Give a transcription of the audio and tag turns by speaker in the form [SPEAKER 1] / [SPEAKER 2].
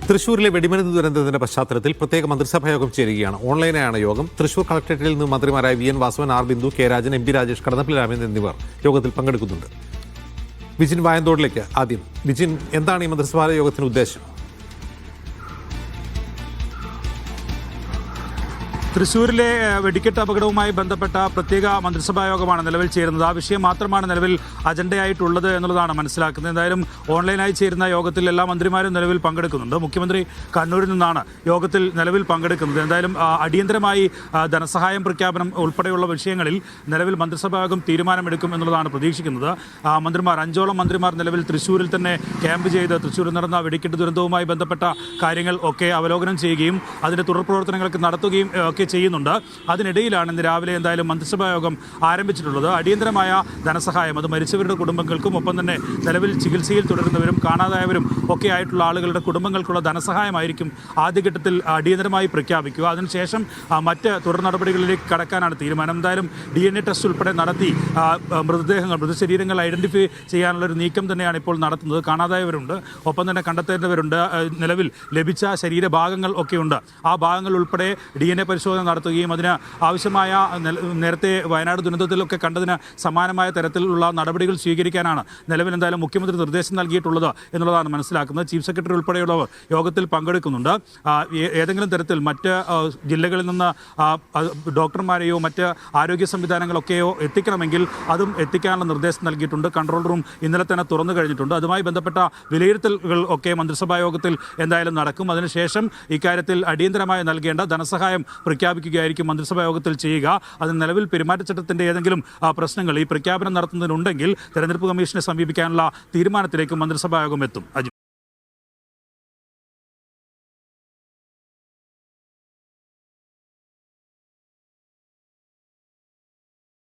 [SPEAKER 1] തൃശൂരിലെ വെടിമരുന്ന് ദുരന്തത്തിന്റെ പശ്ചാത്തലത്തിൽ പ്രത്യേക മന്ത്രിസഭാ യോഗം ചേരുകയാണ്. ഓൺലൈനായാണ് യോഗം. തൃശൂർ കളക്ടറേറ്റിൽ നിന്ന് മന്ത്രിമാരായ V N Vasavan, R Bindu, K Rajan, M B Rajesh, Kadannappally Ramachandran എന്നിവർ യോഗത്തിൽ പങ്കെടുക്കുന്നുണ്ട്. വിജിൻ വായന്തോടിലേക്ക് ആദ്യം. വിജിൻ, എന്താണ് ഈ മന്ത്രിസഭാ യോഗത്തിന് ഉദ്ദേശം?
[SPEAKER 2] തൃശ്ശൂരിലെ വെടിക്കെട്ട് അപകടവുമായി ബന്ധപ്പെട്ട പ്രത്യേക മന്ത്രിസഭാ യോഗമാണ് നിലവിൽ ചേരുന്നത്. ആ വിഷയം മാത്രമാണ് നിലവിൽ അജണ്ടയായിട്ടുള്ളത് എന്നുള്ളതാണ് മനസ്സിലാക്കുന്നത്. എന്തായാലും ഓൺലൈനായി ചേരുന്ന യോഗത്തിൽ എല്ലാ മന്ത്രിമാരും നിലവിൽ പങ്കെടുക്കുന്നുണ്ട്. മുഖ്യമന്ത്രി കണ്ണൂരിൽ നിന്നാണ് യോഗത്തിൽ നിലവിൽ പങ്കെടുക്കുന്നത്. എന്തായാലും അടിയന്തരമായി ധനസഹായം പ്രഖ്യാപനം ഉൾപ്പെടെയുള്ള വിഷയങ്ങളിൽ നിലവിൽ മന്ത്രിസഭാ യോഗം തീരുമാനമെടുക്കും എന്നുള്ളതാണ് പ്രതീക്ഷിക്കുന്നത്. മന്ത്രിമാർ 5ഓളം മന്ത്രിമാർ നിലവിൽ തൃശ്ശൂരിൽ തന്നെ ക്യാമ്പ് ചെയ്ത് തൃശ്ശൂരിൽ നടന്ന വെടിക്കെട്ട് ദുരന്തവുമായി ബന്ധപ്പെട്ട കാര്യങ്ങൾ ഒക്കെ അവലോകനം ചെയ്യുകയും അതിൻ്റെ തുടർ പ്രവർത്തനങ്ങൾക്ക് നടത്തുകയും ഒക്കെ ചെയ്യുന്നുണ്ട്. അതിനിടയിലാണ് ഇന്ന് രാവിലെ എന്തായാലും മന്ത്രിസഭാ യോഗം ആരംഭിച്ചിട്ടുള്ളത്. അടിയന്തരമായ ധനസഹായം അത് മരിച്ചവരുടെ കുടുംബങ്ങൾക്കും ഒപ്പം തന്നെ നിലവിൽ ചികിത്സയിൽ തുടരുന്നവരും കാണാതായവരും ഒക്കെ ആയിട്ടുള്ള ആളുകളുടെ കുടുംബങ്ങൾക്കുള്ള ധനസഹായമായിരിക്കും ആദ്യഘട്ടത്തിൽ അടിയന്തരമായി പ്രഖ്യാപിക്കുക. അതിനുശേഷം മറ്റ് തുടർ നടപടികളിലേക്ക് കടക്കാനാണ് തീരുമാനം. എന്തായാലും DNA ടെസ്റ്റ് ഉൾപ്പെടെ നടത്തി മൃതശരീരങ്ങൾ ഐഡന്റിഫൈ ചെയ്യാനുള്ളൊരു നീക്കം തന്നെയാണ് ഇപ്പോൾ നടത്തുന്നത്. കാണാതായവരുണ്ട്, ഒപ്പം തന്നെ കണ്ടെത്തേണ്ടവരുണ്ട്. നിലവിൽ ലഭിച്ച ശരീരഭാഗങ്ങൾ ഒക്കെയുണ്ട്. ആ ഭാഗങ്ങൾ ഉൾപ്പെടെ DNA പരിശോധന നടത്തുകയും അതിന് ആവശ്യമായ നേരത്തെ വയനാട് ദുരന്തത്തിലൊക്കെ കണ്ടതിന് സമാനമായ തരത്തിലുള്ള നടപടികൾ സ്വീകരിക്കാനാണ് നിലവിൽ എന്തായാലും മുഖ്യമന്ത്രി നിർദ്ദേശം നൽകിയിട്ടുള്ളത് എന്നുള്ളതാണ് മനസ്സിലാക്കുന്നത്. ചീഫ് സെക്രട്ടറി ഉൾപ്പെടെയുള്ളവർ യോഗത്തിൽ പങ്കെടുക്കുന്നുണ്ട്. ഏതെങ്കിലും തരത്തിൽ മറ്റ് ജില്ലകളിൽ നിന്ന് ഡോക്ടർമാരെയോ മറ്റ് ആരോഗ്യ സംവിധാനങ്ങളൊക്കെയോ എത്തിക്കണമെങ്കിൽ അതും എത്തിക്കാനുള്ള നിർദ്ദേശം നൽകിയിട്ടുണ്ട്. കൺട്രോൾ റൂം ഇന്നലെ തന്നെ തുറന്നു കഴിഞ്ഞിട്ടുണ്ട്. അതുമായി ബന്ധപ്പെട്ട വിലയിരുത്തലുകൾ ഒക്കെ മന്ത്രിസഭാ യോഗത്തിൽ എന്തായാലും നടക്കും. അതിനുശേഷം ഇക്കാര്യത്തിൽ അടിയന്തരമായി നൽകേണ്ട ധനസഹായം പ്രഖ്യാപിക്കുകയായിരിക്കും മന്ത്രിസഭാ യോഗത്തിൽ ചെയ്യുക. അതിന് നിലവിൽ പെരുമാറ്റച്ചട്ടത്തിന്റെ ഏതെങ്കിലും പ്രശ്നങ്ങൾ ഈ പ്രഖ്യാപനം നടത്തുന്നതിനുണ്ടെങ്കിൽ തെരഞ്ഞെടുപ്പ് കമ്മീഷനെ സമീപിക്കാനുള്ള തീരുമാനത്തിലേക്ക് മന്ത്രിസഭാ യോഗം എത്തും.